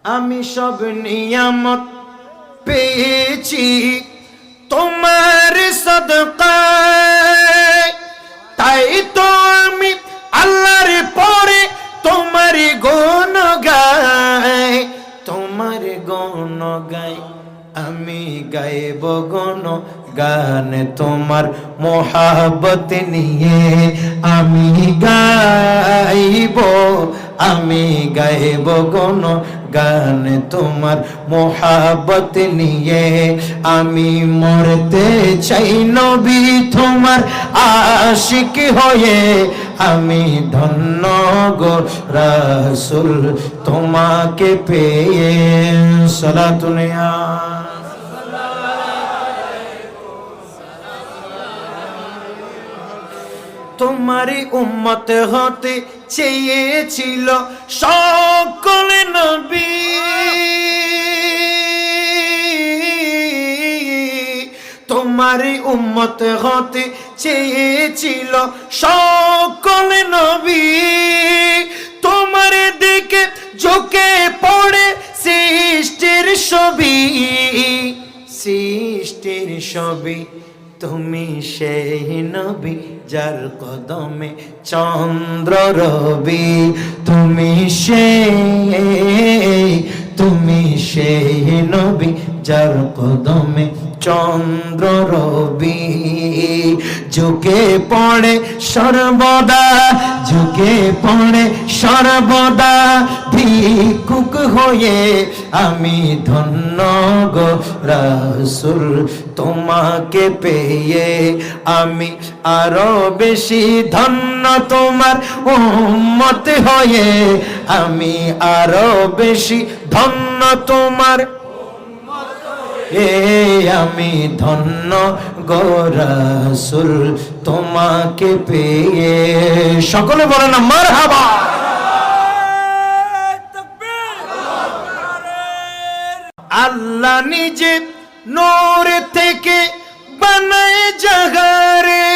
আমি সব নিয়ামত পেয়েছি তোমার সদকায়, তাই তো আমি আল্লাহর পরে তোমার গুণ গাই, তোমার গুণ গাই। আমি গাইব গুণ গান তোমার মোহাব্বত নিয়ে, আমি গাইব, আমি গাইব গুণ গান তোমার মোহাব্বত নিয়ে। আমি মরতে চাই নবী তোমার আশিক হয়ে, আমি ধন্য গো রাসূল তোমাকে পেয়ে। সালাতুন ইয়া তোমারই উম্মত হতে চেয়েছিল সকল নবী, তোমারই উম্মত হতে চেয়েছিল সকল নবী। তোমার দিকে ঝুঁকে পড়ে সৃষ্টির ছবি, সৃষ্টির ছবি। তুমি সেই নবী যার কদমে চন্দ্র রবি, তুমি সেই নবী যার কদমে চন্দ্র রবি। ঝুঁকে পড়ে সর্বদা, ঝুঁকে পড়ে সর্বদা ভিক্ষুক হয়ে, আমি ধন্য গো রাসূল তোমাকে পেয়ে। আমি আরো বেশি ধন্য তোমার উম্মত হয়ে, আমি আরো বেশি ধন্য তোমার, আমি ধন্য গো রাসূল তোমাকে পেয়ে। সকলে বলে না মারহাবা। আল্লাহ নিজে নূর থেকে বানায় জাহারে,